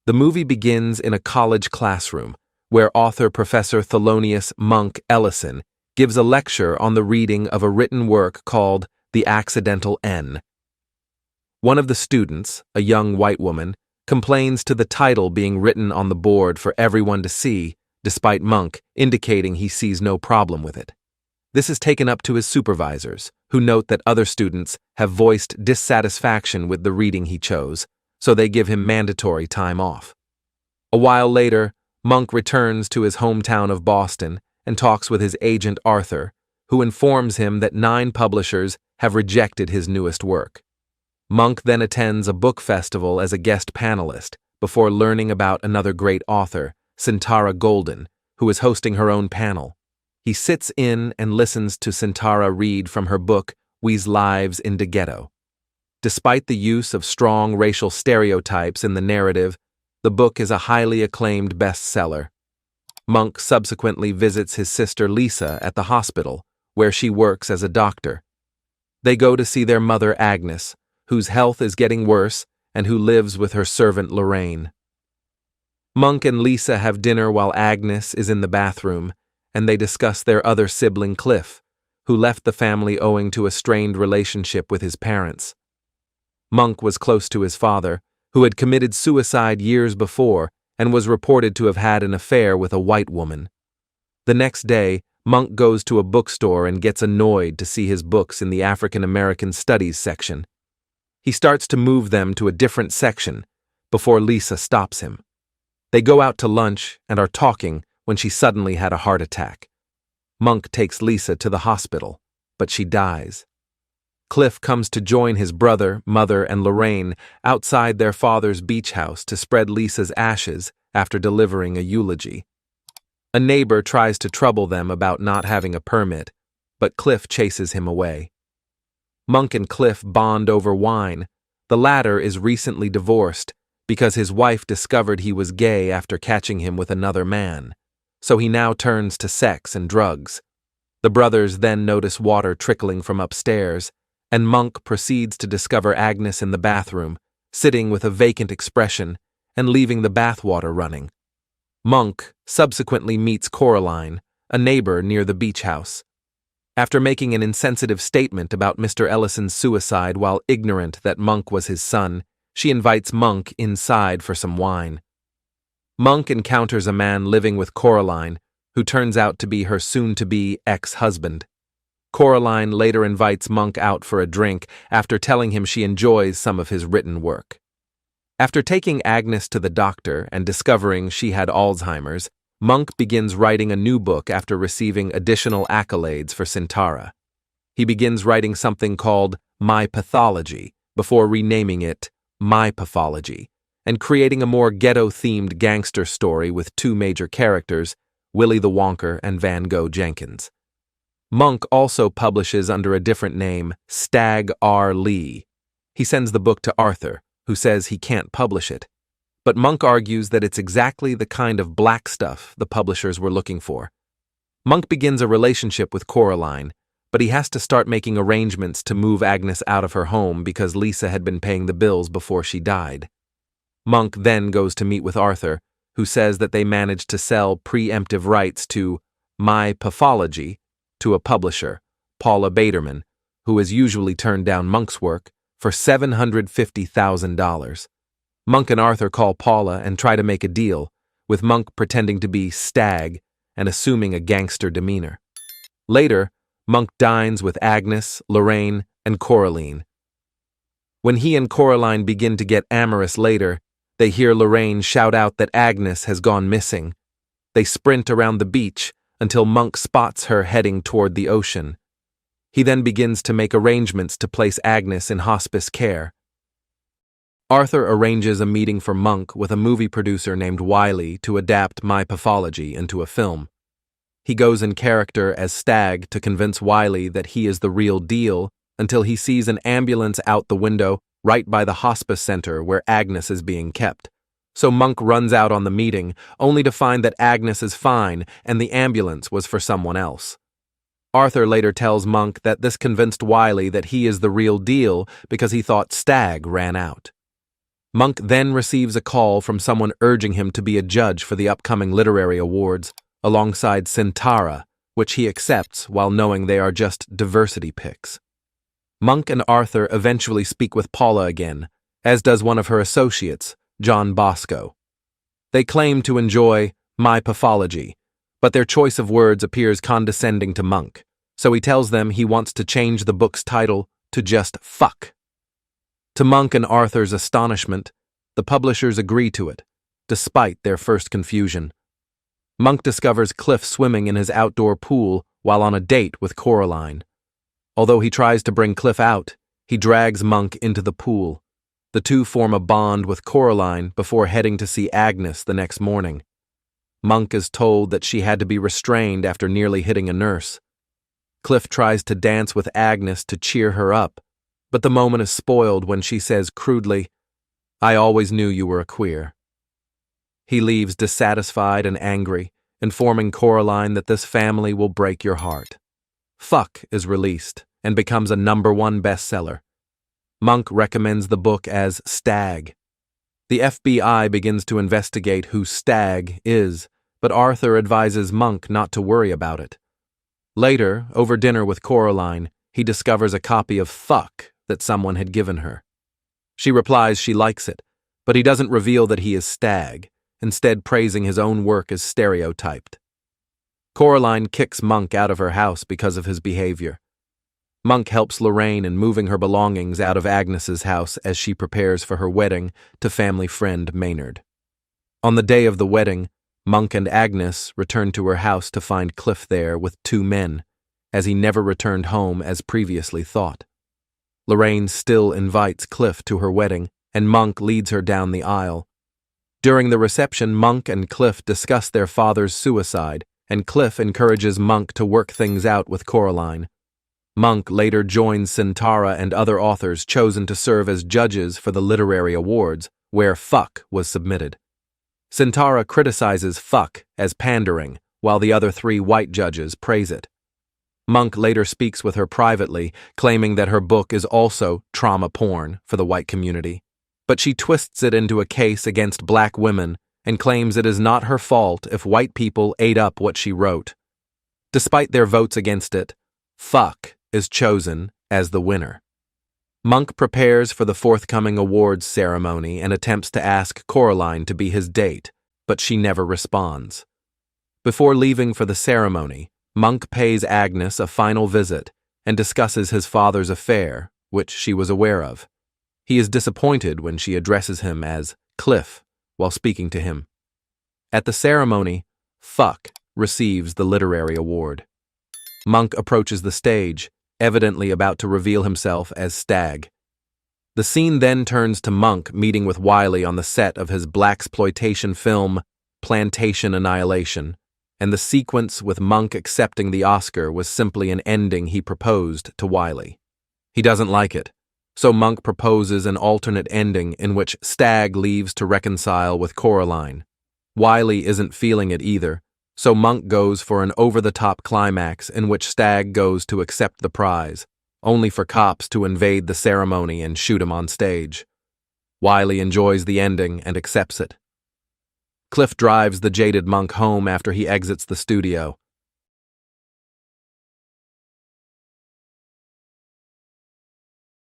The movie begins in a college classroom, where author Professor Thelonious Monk Ellison gives a lecture on the reading of a written work called The Accidental N. One of the students, a young white woman, complains to the title being written on the board for everyone to see, despite Monk indicating he sees no problem with it. This is taken up to his supervisors, who note that other students have voiced dissatisfaction with the reading he chose, so they give him mandatory time off. A while later, Monk returns to his hometown of Boston and talks with his agent Arthur, who informs him that 9 publishers have rejected his newest work. Monk then attends a book festival as a guest panelist before learning about another great author, Satire Golden, who is hosting her own panel. He sits in and listens to Satire read from her book, We's Lives in the Ghetto. Despite the use of strong racial stereotypes in the narrative, the book is a highly acclaimed bestseller. Monk subsequently visits his sister Lisa at the hospital, where she works as a doctor. They go to see their mother Agnes, whose health is getting worse and who lives with her servant Lorraine. Monk and Lisa have dinner while Agnes is in the bathroom, and they discuss their other sibling Cliff, who left the family owing to a strained relationship with his parents. Monk was close to his father, who had committed suicide years before and was reported to have had an affair with a white woman. The next day, Monk goes to a bookstore and gets annoyed to see his books in the African American Studies section. He starts to move them to a different section before Lisa stops him. They go out to lunch and are talking when she suddenly had a heart attack. Monk takes Lisa to the hospital, but she dies. Cliff comes to join his brother, mother, and Lorraine outside their father's beach house to spread Lisa's ashes after delivering a eulogy. A neighbor tries to trouble them about not having a permit, but Cliff chases him away. Monk and Cliff bond over wine. The latter is recently divorced because his wife discovered he was gay after catching him with another man, so he now turns to sex and drugs. The brothers then notice water trickling from upstairs, and Monk proceeds to discover Agnes in the bathroom, sitting with a vacant expression and leaving the bathwater running. Monk subsequently meets Coraline, a neighbor near the beach house. After making an insensitive statement about Mr. Ellison's suicide while ignorant that Monk was his son, she invites Monk inside for some wine. Monk encounters a man living with Coraline, who turns out to be her soon-to-be ex-husband. Coraline later invites Monk out for a drink after telling him she enjoys some of his written work. After taking Agnes to the doctor and discovering she had Alzheimer's, Monk begins writing a new book after receiving additional accolades for Satire. He begins writing something called My Pathology before renaming it My Pathology and creating a more ghetto-themed gangster story with 2 major characters, Willie the Wonker and Van Gogh Jenkins. Monk also publishes under a different name, Stag R. Lee. He sends the book to Arthur, who says he can't publish it. But Monk argues that it's exactly the kind of black stuff the publishers were looking for. Monk begins a relationship with Coraline, but he has to start making arrangements to move Agnes out of her home because Lisa had been paying the bills before she died. Monk then goes to meet with Arthur, who says that they managed to sell preemptive rights to My Pathology to a publisher, Paula Baderman, who has usually turned down Monk's work, for $750,000. Monk and Arthur call Paula and try to make a deal, with Monk pretending to be Stag and assuming a gangster demeanor. Later, Monk dines with Agnes, Lorraine, and Coraline. When he and Coraline begin to get amorous later, they hear Lorraine shout out that Agnes has gone missing. They sprint around the beach until Monk spots her heading toward the ocean. He then begins to make arrangements to place Agnes in hospice care. Arthur arranges a meeting for Monk with a movie producer named Wiley to adapt My Pathology into a film. He goes in character as Stag to convince Wiley that he is the real deal until he sees an ambulance out the window right by the hospice center where Agnes is being kept. So Monk runs out on the meeting, only to find that Agnes is fine and the ambulance was for someone else. Arthur later tells Monk that this convinced Wiley that he is the real deal because he thought Stag ran out. Monk then receives a call from someone urging him to be a judge for the upcoming literary awards, alongside Satire, which he accepts while knowing they are just diversity picks. Monk and Arthur eventually speak with Paula again, as does one of her associates, John Bosco. They claim to enjoy my pathology, but their choice of words appears condescending to Monk, so he tells them he wants to change the book's title to just fuck. To Monk and Arthur's astonishment, the publishers agree to it, despite their first confusion. Monk discovers Cliff swimming in his outdoor pool while on a date with Coraline. Although he tries to bring Cliff out, he drags Monk into the pool. The two form a bond with Coraline before heading to see Agnes the next morning. Monk is told that she had to be restrained after nearly hitting a nurse. Cliff tries to dance with Agnes to cheer her up, but the moment is spoiled when she says crudely, "I always knew you were a queer." He leaves dissatisfied and angry, informing Coraline that this family will break your heart. Fuck is released and becomes a #1 bestseller. Monk recommends the book as Stag. The FBI begins to investigate who Stag is, but Arthur advises Monk not to worry about it. Later, over dinner with Coraline, he discovers a copy of Fuck that someone had given her. She replies she likes it, but he doesn't reveal that he is Stag, instead praising his own work as stereotyped. Coraline kicks Monk out of her house because of his behavior. Monk helps Lorraine in moving her belongings out of Agnes's house as she prepares for her wedding to family friend Maynard. On the day of the wedding, Monk and Agnes return to her house to find Cliff there with 2 men, as he never returned home as previously thought. Lorraine still invites Cliff to her wedding, and Monk leads her down the aisle. During the reception, Monk and Cliff discuss their father's suicide, and Cliff encourages Monk to work things out with Coraline. Monk later joins Satire and other authors chosen to serve as judges for the literary awards, where Fuck was submitted. Satire criticizes Fuck as pandering, while the other 3 white judges praise it. Monk later speaks with her privately, claiming that her book is also trauma porn for the white community, but she twists it into a case against black women and claims it is not her fault if white people ate up what she wrote. Despite their votes against it, Fuck is chosen as the winner. Monk prepares for the forthcoming awards ceremony and attempts to ask Coraline to be his date, but she never responds. Before leaving for the ceremony, Monk pays Agnes a final visit and discusses his father's affair, which she was aware of. He is disappointed when she addresses him as Cliff while speaking to him. At the ceremony, Fuck receives the literary award. Monk approaches the stage, evidently about to reveal himself as Stag. The scene then turns to Monk meeting with Wiley on the set of his blaxploitation film Plantation Annihilation, and the sequence with Monk accepting the Oscar was simply an ending he proposed to Wiley. He doesn't like it, so Monk proposes an alternate ending in which Stag leaves to reconcile with Coraline. Wiley isn't feeling it either, so Monk goes for an over-the-top climax in which Stag goes to accept the prize, only for cops to invade the ceremony and shoot him on stage. Wiley enjoys the ending and accepts it. Cliff drives the jaded Monk home after he exits the studio,